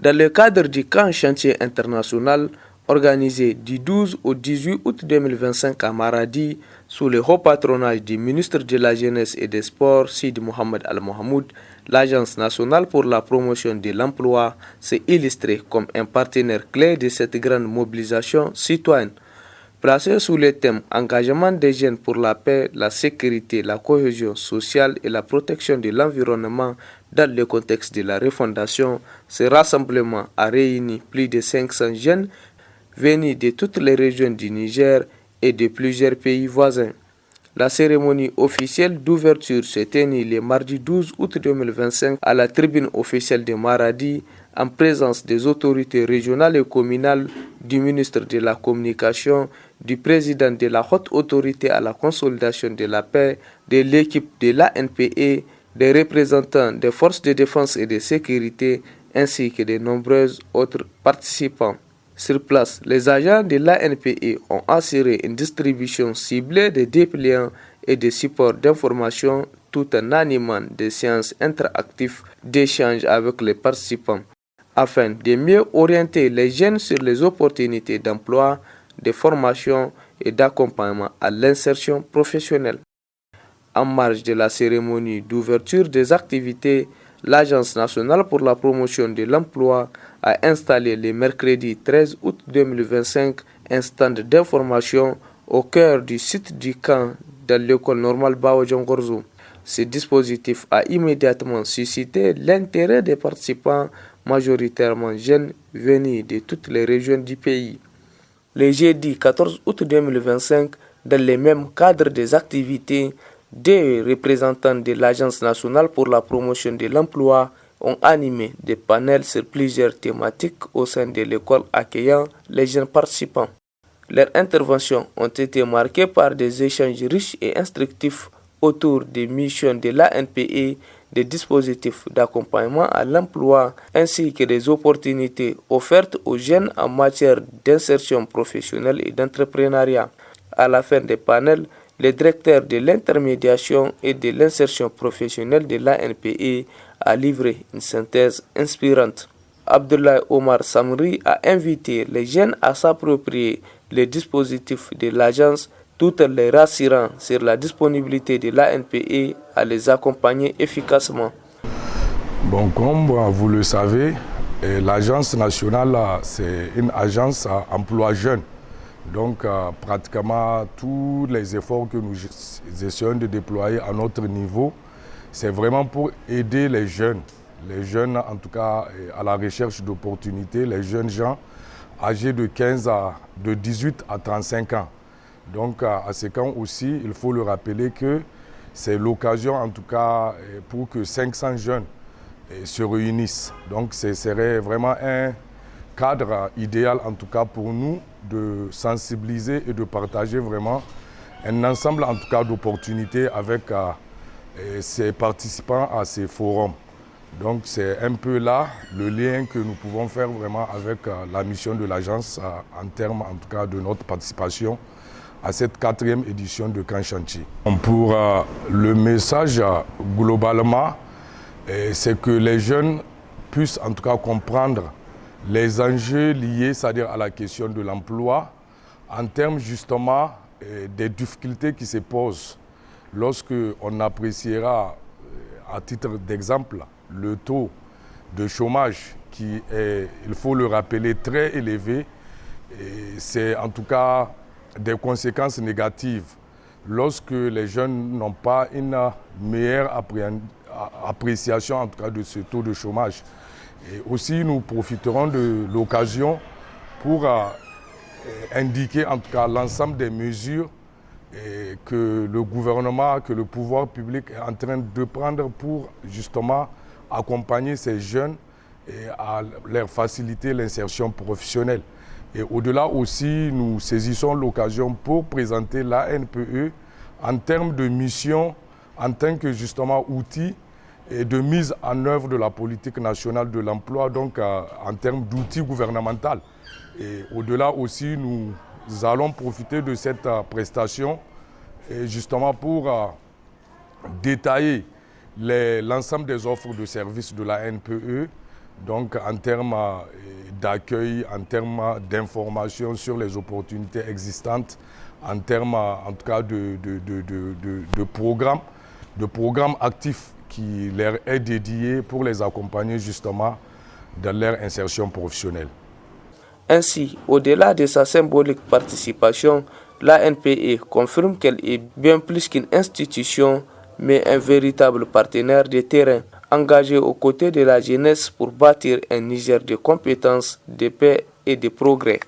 Dans le cadre du camp chantier international organisé du 12 au 18 août 2025 à Maradi, sous le haut patronage du ministre de la Jeunesse et des Sports, Sidi Mohamed Al-Mohamoud, l'Agence nationale pour la promotion de l'emploi s'est illustrée comme un partenaire clé de cette grande mobilisation citoyenne. Placée sous le thème Engagement des jeunes pour la paix, la sécurité, la cohésion sociale et la protection de l'environnement dans le contexte de la refondation, ce rassemblement a réuni plus de 500 jeunes venus de toutes les régions du Niger et de plusieurs pays voisins. La cérémonie officielle d'ouverture s'est tenue le mardi 12 août 2025 à la tribune officielle de Maradi en présence des autorités régionales et communales, du ministre de la Communication, du président de la Haute Autorité à la consolidation de la paix, de l'équipe de l'ANPE, des représentants des forces de défense et de sécurité, ainsi que de nombreux autres participants. Sur place, les agents de l'ANPE ont assuré une distribution ciblée de dépliants et de supports d'information tout en animant des séances interactives d'échange avec les participants, afin de mieux orienter les jeunes sur les opportunités d'emploi, de formation et d'accompagnement à l'insertion professionnelle. En marge de la cérémonie d'ouverture des activités, l'Agence nationale pour la promotion de l'emploi a installé le mercredi 13 août 2025 un stand d'information au cœur du site du camp de l'école normale Bao Djongorzo. Ce dispositif a immédiatement suscité l'intérêt des participants, majoritairement jeunes venus de toutes les régions du pays. Le jeudi 14 août 2025, dans le même cadre des activités, des représentants de l'Agence nationale pour la promotion de l'emploi ont animé des panels sur plusieurs thématiques au sein de l'école accueillant les jeunes participants. Leurs interventions ont été marquées par des échanges riches et instructifs autour des missions de l'ANPE, des dispositifs d'accompagnement à l'emploi ainsi que des opportunités offertes aux jeunes en matière d'insertion professionnelle et d'entrepreneuriat. À la fin des panels, le directeur de l'intermédiation et de l'insertion professionnelle de l'ANPE a livré une synthèse inspirante. Abdoulaye Omar Samri a invité les jeunes à s'approprier les dispositifs de l'agence tout en les rassurant sur la disponibilité de l'ANPE à les accompagner efficacement. Bon, comme vous le savez, l'agence nationale, c'est une agence à emploi jeune. Donc, pratiquement tous les efforts que nous essayons de déployer à notre niveau, c'est vraiment pour aider les jeunes en tout cas à la recherche d'opportunités, les jeunes gens âgés de 18 à 35 ans. Donc, à ces camps aussi, il faut le rappeler que c'est l'occasion en tout cas pour que 500 jeunes se réunissent. Donc, ce serait vraiment un cadre idéal en tout cas pour nous de sensibiliser et de partager vraiment un ensemble en tout cas d'opportunités avec ces participants à ces forums. Donc c'est un peu là le lien que nous pouvons faire vraiment avec la mission de l'agence en termes en tout cas de notre participation à cette 4e édition de Camp Chantier. Pour le message globalement, c'est que les jeunes puissent en tout cas comprendre les enjeux liés, c'est-à-dire à la question de l'emploi, en termes justement des difficultés qui se posent lorsque on appréciera, à titre d'exemple, le taux de chômage qui est, il faut le rappeler, très élevé. C'est en tout cas des conséquences négatives lorsque les jeunes n'ont pas une meilleure appréciation en tout cas de ce taux de chômage. Et aussi, nous profiterons de l'occasion pour indiquer en tout cas l'ensemble des mesures que le gouvernement, que le pouvoir public est en train de prendre pour justement accompagner ces jeunes et à leur faciliter l'insertion professionnelle. Et au-delà aussi, nous saisissons l'occasion pour présenter l'ANPE en termes de mission, en tant que justement outil et de mise en œuvre de la politique nationale de l'emploi, donc en termes d'outils gouvernementaux. Et au-delà aussi, nous allons profiter de cette prestation et justement pour détailler l'ensemble des offres de services de la NPE Donc en termes d'accueil, en termes d'information sur les opportunités existantes, en termes en tout cas de programmes actifs qui leur est dédié pour les accompagner justement dans leur insertion professionnelle. Ainsi, au-delà de sa symbolique participation, l'ANPE confirme qu'elle est bien plus qu'une institution, mais un véritable partenaire de terrain, engagé aux côtés de la jeunesse pour bâtir un Niger de compétences, de paix et de progrès.